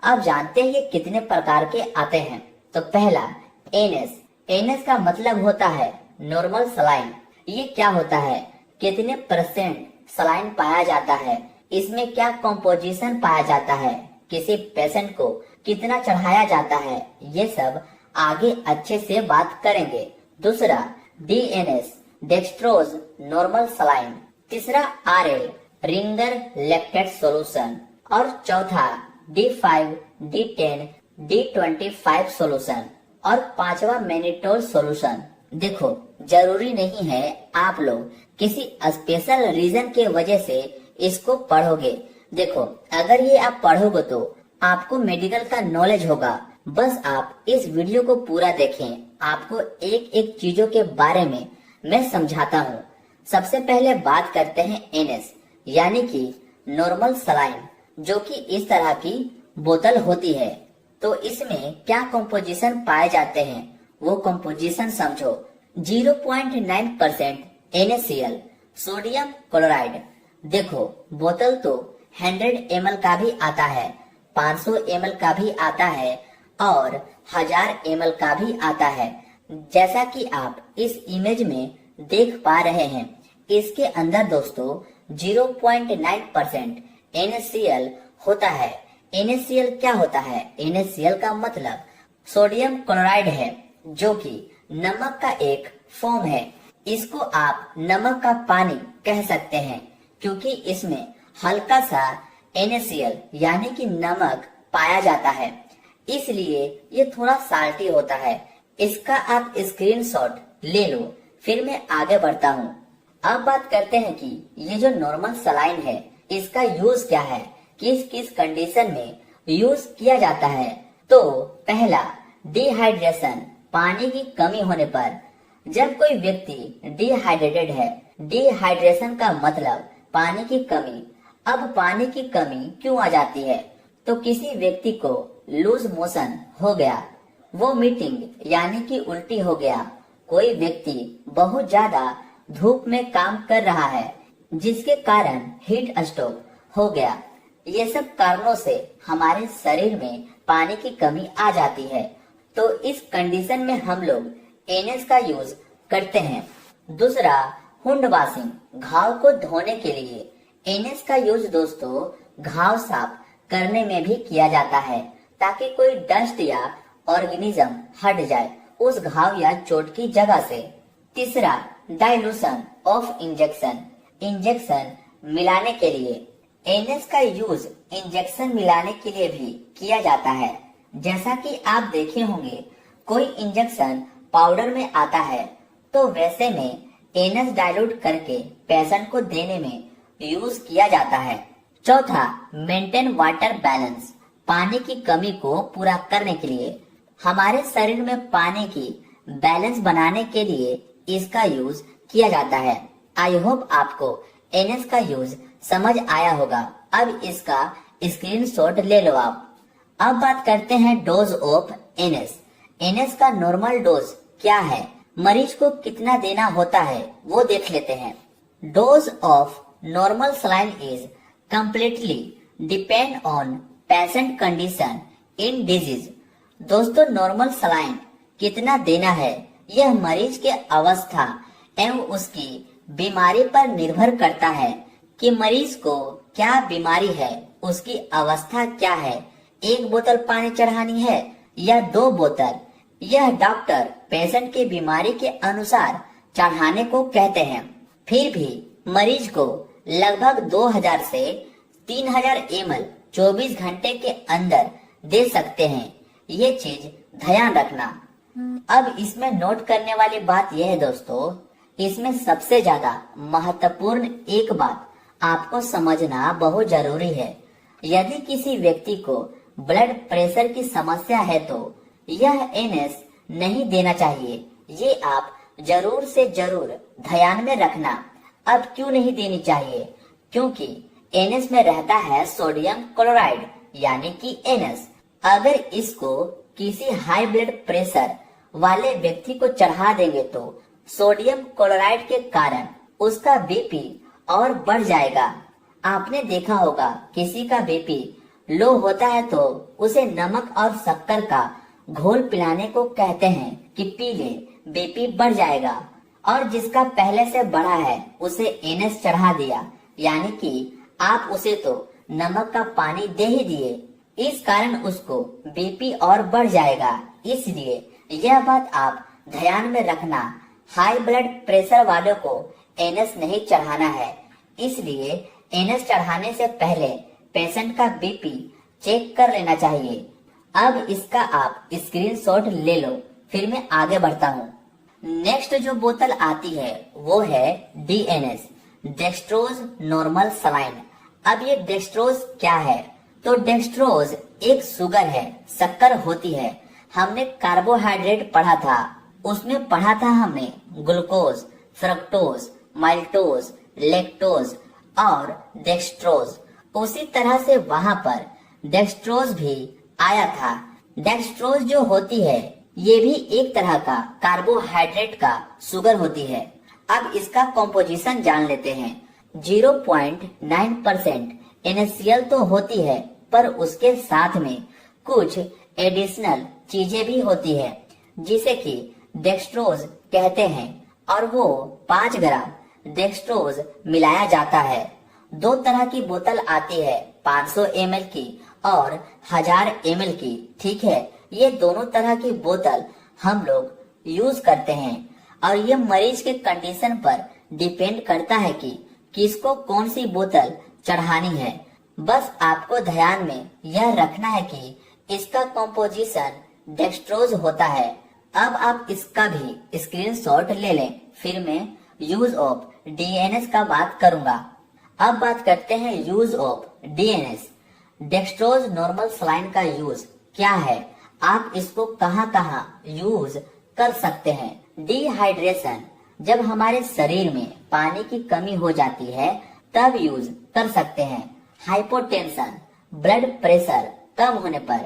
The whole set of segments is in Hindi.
अब जानते हैं ये कितने प्रकार के आते हैं। तो पहला एनएस। एनएस का मतलब होता है नॉर्मल सलाइन। ये क्या होता है, कितने परसेंट सलाइन पाया जाता है, इसमें क्या कॉम्पोजिशन पाया जाता है, किसी पेशेंट को कितना चढ़ाया जाता है, ये सब आगे अच्छे से बात करेंगे। दूसरा डीएनएस, डेक्स्ट्रोज नॉर्मल सलाइन। तीसरा आरएल, रिंगर लैक्टेट सॉल्यूशन। और चौथा D5, D10, D25 सॉल्यूशन। और पांचवा मैनिटोल सॉल्यूशन। देखो, जरूरी नहीं है आप लोग किसी स्पेशल रीजन के वजह से इसको पढ़ोगे। देखो, अगर ये आप पढ़ोगे तो आपको मेडिकल का नॉलेज होगा। बस आप इस वीडियो को पूरा देखें, आपको एक एक चीजों के बारे में मैं समझाता हूँ। सबसे पहले बात करते हैं एनएस यानी कि नॉर्मल सलाइन, जो कि इस तरह की बोतल होती है। तो इसमें क्या कंपोजिशन पाए जाते हैं वो कंपोजिशन समझो। 0.9% NaCl, सोडियम क्लोराइड। देखो, बोतल तो 100 ml का भी आता है, 500 ml का भी आता है और 1000 ml का भी आता है। जैसा कि आप इस इमेज में देख पा रहे हैं, इसके अंदर दोस्तों 0.9% NaCl होता है। NaCl क्या होता है? NaCl का मतलब सोडियम क्लोराइड है, जो कि नमक का एक फॉर्म है। इसको आप नमक का पानी कह सकते हैं, क्योंकि इसमें हल्का सा NaCl यानी कि नमक पाया जाता है, इसलिए ये थोड़ा साल्टी होता है। इसका आप स्क्रीनशॉट ले लो, फिर मैं आगे बढ़ता हूँ। अब बात करते हैं कि ये जो नॉर्मल सलाइन है, इसका यूज क्या है, किस किस कंडीशन में यूज किया जाता है। तो पहला डिहाइड्रेशन, पानी की कमी होने पर। जब कोई व्यक्ति डिहाइड्रेटेड है, डिहाइड्रेशन का मतलब पानी की कमी। अब पानी की कमी क्यों आ जाती है? तो किसी व्यक्ति को लूज मोशन हो गया, वोमिटिंग यानी कि उल्टी हो गया, कोई व्यक्ति बहुत ज्यादा धूप में काम कर रहा है जिसके कारण हीट स्ट्रोक हो गया। ये सब कारणों से हमारे शरीर में पानी की कमी आ जाती है। तो इस कंडीशन में हम लोग एनएस का यूज करते हैं। दूसरा वुंड वॉशिंग, घाव को धोने के लिए एनएस का यूज दोस्तों घाव साफ करने में भी किया जाता है, ताकि कोई डस्ट या ऑर्गेनिज्म हट जाए उस घाव या चोट की जगह से। तीसरा डाइल्यूशन ऑफ इंजेक्शन, इंजेक्शन मिलाने के लिए एनएस का यूज इंजेक्शन मिलाने के लिए भी किया जाता है। जैसा कि आप देखे होंगे, कोई इंजेक्शन पाउडर में आता है, तो वैसे में एनएस डाइल्यूट करके पेशेंट को देने में यूज किया जाता है। चौथा मेंटेन वाटर बैलेंस, पानी की कमी को पूरा करने के लिए, हमारे शरीर में पानी की बैलेंस बनाने के लिए इसका यूज किया जाता है। आई होप आपको एनएस का यूज समझ आया होगा। अब इसका स्क्रीनशॉट ले लो आप। अब बात करते हैं डोज ऑफ एनएस। एनएस का नॉर्मल डोज क्या है, मरीज को कितना देना होता है वो देख लेते हैं। Dose of normal saline is completely depend on patient condition in disease. दोस्तों, नॉर्मल सलाइन कितना देना है यह मरीज के अवस्था एवं उसकी बीमारी पर निर्भर करता है कि मरीज को क्या बीमारी है, उसकी अवस्था क्या है, 1 बोतल पानी चढ़ानी है या 2 बोतल, यह डॉक्टर पेशेंट की बीमारी के अनुसार चढ़ाने को कहते हैं। फिर भी मरीज को लगभग 2000 से 3000 ml 24 घंटे के अंदर दे सकते हैं। ये चीज ध्यान रखना। अब इसमें नोट करने वाली बात यह है दोस्तों, इसमें सबसे ज्यादा महत्वपूर्ण एक बात आपको समझना बहुत जरूरी है। यदि किसी व्यक्ति को ब्लड प्रेशर की समस्या है तो यह एनएस नहीं देना चाहिए। ये आप जरूर से जरूर ध्यान में रखना। अब क्यों नहीं देनी चाहिए? क्योंकि एनएस में रहता है सोडियम क्लोराइड यानी कि एनएस। अगर इसको किसी हाई ब्लड प्रेशर वाले व्यक्ति को चढ़ा देंगे तो सोडियम क्लोराइड के कारण उसका बीपी और बढ़ जाएगा। आपने देखा होगा किसी का बीपी लो होता है तो उसे नमक और शक्कर का घोल पिलाने को कहते हैं कि पी ले, बीपी बढ़ जाएगा। और जिसका पहले से बढ़ा है उसे एनएस चढ़ा दिया, यानी कि आप उसे तो नमक का पानी दे ही दिए, इस कारण उसको बीपी और बढ़ जाएगा। इसलिए यह बात आप ध्यान में रखना, हाई ब्लड प्रेशर वालों को एनएस नहीं चढ़ाना है। इसलिए एनएस चढ़ाने से पहले पेशेंट का बीपी चेक कर लेना चाहिए। अब इसका आप स्क्रीनशॉट ले लो, फिर मैं आगे बढ़ता हूँ। नेक्स्ट जो बोतल आती है वो है डीएनएस, डेक्सट्रोज नॉर्मल सलाइन। अब ये डेक्सट्रोज क्या है? तो डेक्सट्रोज एक शुगर है, शक्कर होती है। हमने कार्बोहाइड्रेट पढ़ा था, उसमें पढ़ा था हमने ग्लूकोज, फ्रक्टोज, माइल्टोज, लैक्टोज और डेक्सट्रोज। उसी तरह से वहां पर डेक्सट्रोज भी आया था। डेक्सट्रोज जो होती है ये भी एक तरह का कार्बोहाइड्रेट का शुगर होती है। अब इसका कॉम्पोजिशन जान लेते हैं। 0.9% NaCl तो होती है, पर उसके साथ में कुछ एडिशनल चीजें भी होती है जिसे कि डेक्सट्रोज कहते हैं, और वो 5 ग्राम डेक्सट्रोज मिलाया जाता है। 2 तरह की बोतल आती है, 500 ml की और 1000 ml की। ठीक है, ये दोनों तरह की बोतल हम लोग यूज करते हैं और ये मरीज के कंडीशन पर डिपेंड करता है कि किसको कौन सी बोतल चढ़ानी है। बस आपको ध्यान में यह रखना है कि इसका कॉम्पोजिशन डेक्सट्रोज होता है। अब आप इसका भी स्क्रीनशॉट ले लें, फिर मैं यूज ऑफ डीएनएस का बात करूंगा। अब बात करते हैं use of DNS. Dextrose normal saline का यूज क्या है, आप इसको कहां कहां यूज कर सकते हैं। डिहाइड्रेशन, जब हमारे शरीर में पानी की कमी हो जाती है तब यूज कर सकते हैं। हाइपोटेंशन, ब्लड प्रेशर कम होने पर,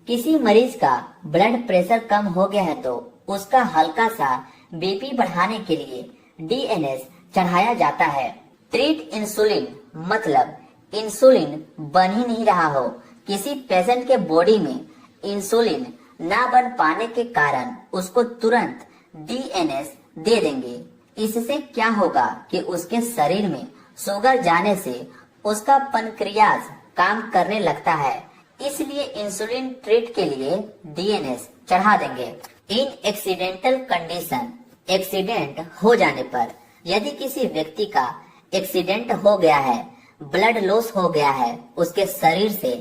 किसी मरीज का ब्लड प्रेशर कम हो गया है तो उसका हल्का सा बीपी बढ़ाने के लिए डीएनएस चढ़ाया जाता है। ट्रीट इंसुलिन, मतलब इंसुलिन बन ही नहीं रहा हो, किसी पेशेंट के बॉडी में इंसुलिन ना बन पाने के कारण उसको तुरंत डीएनएस दे देंगे। इससे क्या होगा कि उसके शरीर में शुगर जाने से उसका पैंक्रियाज काम करने लगता है, इसलिए इंसुलिन ट्रीट के लिए डीएनएस चढ़ा देंगे। इन एक्सीडेंटल कंडीशन, एक्सीडेंट हो जाने पर, यदि किसी व्यक्ति का एक्सीडेंट हो गया है, ब्लड लॉस हो गया है, उसके शरीर से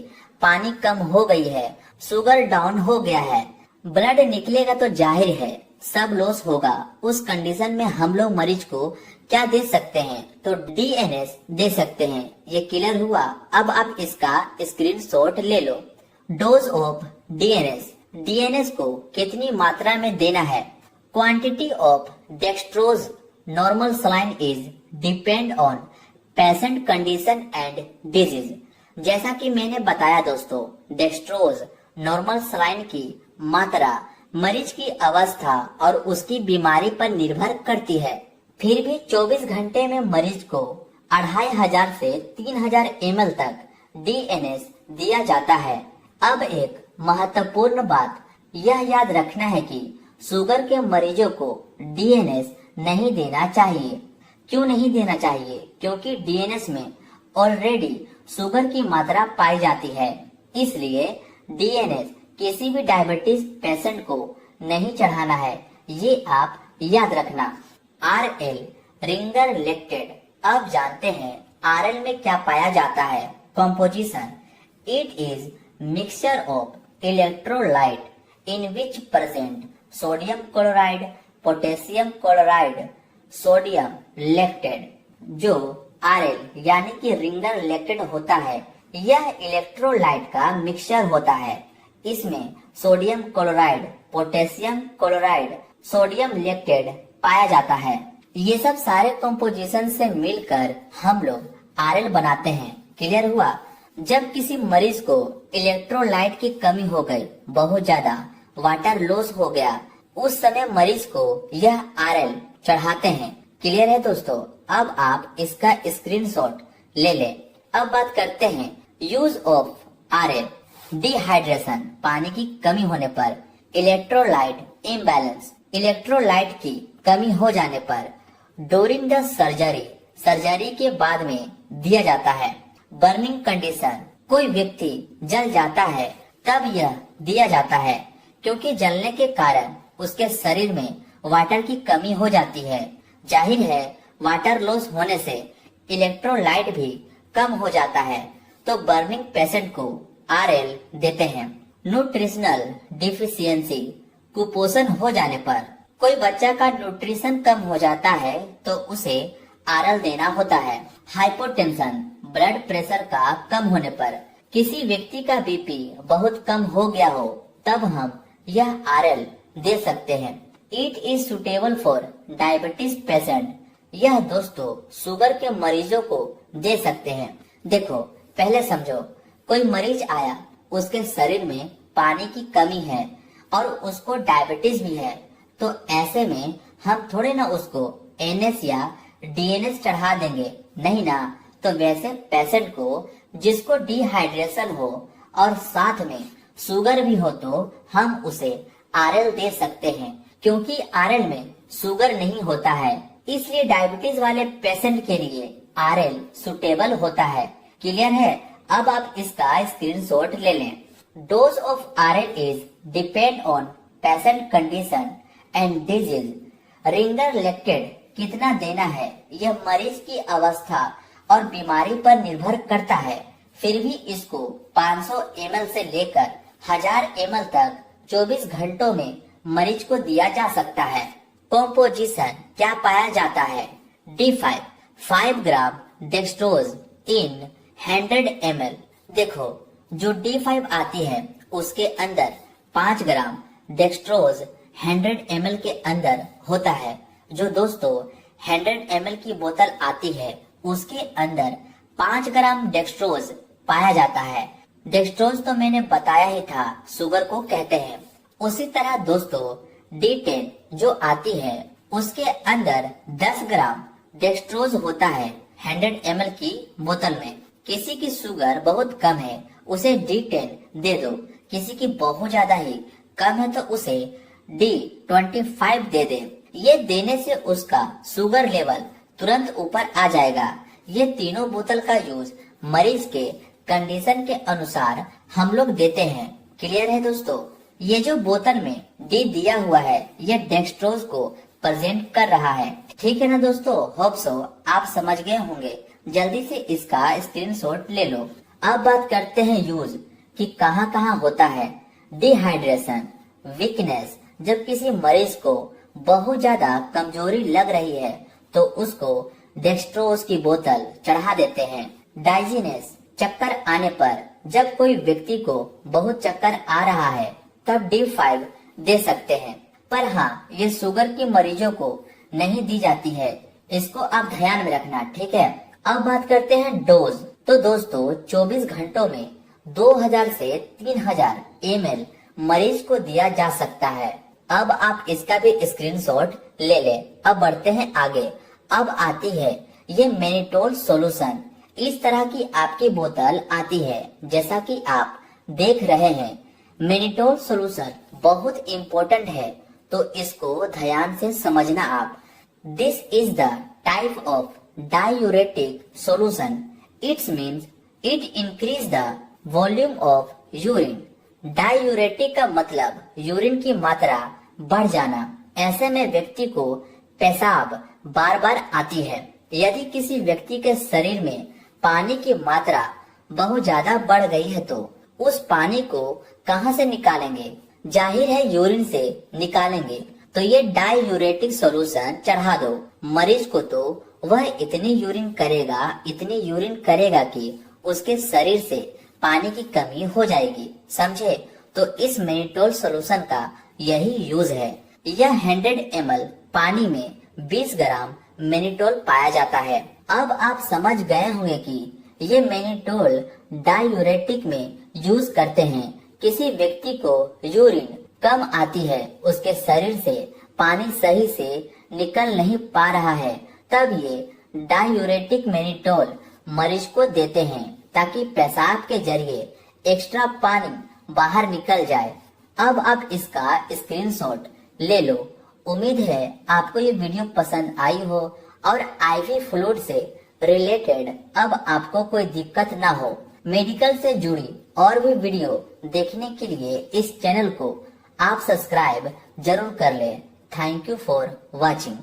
पानी कम हो गई है, शुगर डाउन हो गया है, ब्लड निकलेगा तो जाहिर है सब लॉस होगा। उस कंडीशन में हम लोग मरीज को क्या दे सकते हैं, तो डीएनएस दे सकते हैं। ये क्लियर हुआ। अब आप इसका स्क्रीनशॉट ले लो। डोज ऑफ डीएनएस, डीएनएस को कितनी मात्रा में देना है। Quantity of dextrose normal saline is depend on patient condition and disease. जैसा कि मैंने बताया दोस्तों, डेक्सट्रोज नॉर्मल सलाइन की मात्रा मरीज की अवस्था और उसकी बीमारी पर निर्भर करती है। फिर भी 24 घंटे में मरीज को 2500 से 3000 ml तक डीएनएस दिया जाता है। अब एक महत्वपूर्ण बात यह याद रखना है कि शुगर के मरीजों को डीएनएस नहीं देना चाहिए। क्यों नहीं देना चाहिए? क्योंकि डीएनएस में ऑलरेडी शुगर की मात्रा पाई जाती है, इसलिए डीएनएस किसी भी डायबिटीज पेशेंट को नहीं चढ़ाना है, ये आप याद रखना। RL, Ringer lactate. अब जानते हैं आरएल में क्या पाया जाता है। Composition, it is mixture of electrolyte in which present sodium chloride, potassium chloride, sodium lactate. जो आरएल यानी कि रिंगर लेक्टेड होता है, यह इलेक्ट्रोलाइट का मिक्सचर होता है। इसमें sodium chloride, potassium chloride, sodium lactate पाया जाता है। ये सब सारे कंपोजिशन से मिलकर हम लोग आरएल बनाते हैं। क्लियर हुआ? जब किसी मरीज को इलेक्ट्रोलाइट की कमी हो गई, बहुत ज्यादा वाटर लॉस हो गया, उस समय मरीज को यह आरएल चढ़ाते हैं। क्लियर है दोस्तों? अब आप इसका स्क्रीनशॉट ले लें। अब बात करते हैं यूज ऑफ RL, डिहाइड्रेशन, पानी की कमी होने पर। इलेक्ट्रोलाइट इम्बैलेंस, इलेक्ट्रोलाइट की कमी हो जाने पर। ड्यूरिंग द सर्जरी, सर्जरी के बाद में दिया जाता है। बर्निंग कंडीशन, कोई व्यक्ति जल जाता है तब यह दिया जाता है, क्योंकि जलने के कारण उसके शरीर में वाटर की कमी हो जाती है। जाहिर है वाटर लॉस होने से इलेक्ट्रोलाइट भी कम हो जाता है, तो बर्निंग पेशेंट को RL देते हैं। न्यूट्रिशनल डिफिशियंसी, कुपोषण हो जाने पर। कोई बच्चा का न्यूट्रिशन कम हो जाता है तो उसे RL देना होता है। हाइपोटेंशन, ब्लड प्रेशर का कम होने पर। किसी व्यक्ति का BP बहुत कम हो गया हो तब हम यह RL दे सकते हैं। It is suitable for diabetes patient, यह दोस्तों शुगर के मरीजों को दे सकते हैं। देखो पहले समझो, कोई मरीज आया, उसके शरीर में पानी की कमी है और उसको डायबिटीज भी है, तो ऐसे में हम थोड़े ना उसको NS या DNS चढ़ा देंगे, नहीं ना। तो वैसे पेशेंट को जिसको डिहाइड्रेशन हो और साथ में शुगर भी हो तो हम उसे RL दे सकते हैं, क्योंकि RL में शुगर नहीं होता है, इसलिए डायबिटीज वाले पेशेंट के लिए RL सुटेबल होता है। क्लियर है? अब आप इसका स्क्रीनशॉट ले लें। Dose of RL is depend on patient condition and disease. Ringer lactate कितना देना है यह मरीज की अवस्था और बीमारी पर निर्भर करता है। फिर भी इसको 500 ml से लेकर 1000 ml तक 24 घंटों में मरीज को दिया जा सकता है। कॉम्पोजिशन क्या पाया जाता है? D5 5 ग्राम डेक्सट्रोज इन 100 ml। देखो जो D5 आती है उसके अंदर 5 ग्राम डेक्सट्रोज 100 ml के अंदर होता है। जो दोस्तों 100 ml की बोतल आती है उसके अंदर 5 ग्राम डेक्सट्रोज पाया जाता है। डेक्सट्रोज तो मैंने बताया ही था, शुगर को कहते हैं। उसी तरह दोस्तों D10 जो आती है उसके अंदर 10 ग्राम डेक्सट्रोज होता है 100 ml की बोतल में। किसी की शुगर बहुत कम है उसे D10 दे दो, किसी की बहुत ज्यादा ही कम है तो उसे D25 दे दे। ये देने से उसका शुगर लेवल तुरंत ऊपर आ जाएगा। ये तीनों बोतल का यूज मरीज के कंडीशन के अनुसार हम लोग देते हैं। क्लियर है दोस्तों? ये जो बोतल में D दिया हुआ है ये डेक्सट्रोज को प्रेजेंट कर रहा है। ठीक है ना दोस्तों? होप सो आप समझ गए होंगे। जल्दी से इसका स्क्रीनशॉट ले लो। अब बात करते हैं यूज कि कहाँ कहाँ होता है। डिहाइड्रेशन, वीकनेस, जब किसी मरीज को बहुत ज्यादा कमजोरी लग रही है तो उसको डेक्सट्रोज की बोतल चढ़ा देते हैं। डाइजीनेस, चक्कर आने पर, जब कोई व्यक्ति को बहुत चक्कर आ रहा है तब D5 दे सकते हैं। पर हाँ ये शुगर के मरीजों को नहीं दी जाती है, इसको आप ध्यान में रखना। ठीक है? अब बात करते हैं डोज। तो दोस्तों 24 घंटों में 2000 से 3000 ml मरीज को दिया जा सकता है। अब आप इसका भी स्क्रीनशॉट ले लें। अब बढ़ते हैं आगे। अब आती है ये मैनिटोल सॉल्यूशन। इस तरह की आपकी बोतल आती है जैसा कि आप देख रहे हैं। मैनिटोल सॉल्यूशन बहुत इम्पोर्टेंट है तो इसको ध्यान से समझना आप। This is the type of diuretic solution. It's means it increase the volume of urine. Diuretic का मतलब यूरिन की मात्रा बढ़ जाना। ऐसे में व्यक्ति को पेशाब बार बार आती है। यदि किसी व्यक्ति के शरीर में पानी की मात्रा बहुत ज्यादा बढ़ गई है तो उस पानी को कहां से निकालेंगे? जाहिर है यूरिन से निकालेंगे। तो ये डायूरेटिक सॉल्यूशन चढ़ा दो मरीज को, तो वह इतनी यूरिन करेगा कि उसके शरीर से पानी की कमी हो जाएगी। समझे? तो इस मैनिटोल सॉल्यूशन का यही यूज है। यह 100 ml पानी में 20 ग्राम मैनिटोल पाया जाता है। अब आप समझ गए होंगे कि ये मैनिटोल डायूरेटिक में यूज करते हैं। किसी व्यक्ति को यूरिन कम आती है, उसके शरीर से पानी सही से निकल नहीं पा रहा है, तब ये डायूरेटिक मैनिटोल मरीज को देते हैं ताकि पेशाब के जरिए एक्स्ट्रा पानी बाहर निकल जाए। अब आप इसका स्क्रीनशॉट ले लो। उम्मीद है आपको ये वीडियो पसंद आई हो और आईवी फ्लूइड से रिलेटेड अब आपको कोई दिक्कत ना हो। मेडिकल से जुड़ी और भी वीडियो देखने के लिए इस चैनल को आप सब्सक्राइब जरूर कर लें। Thank you for watching.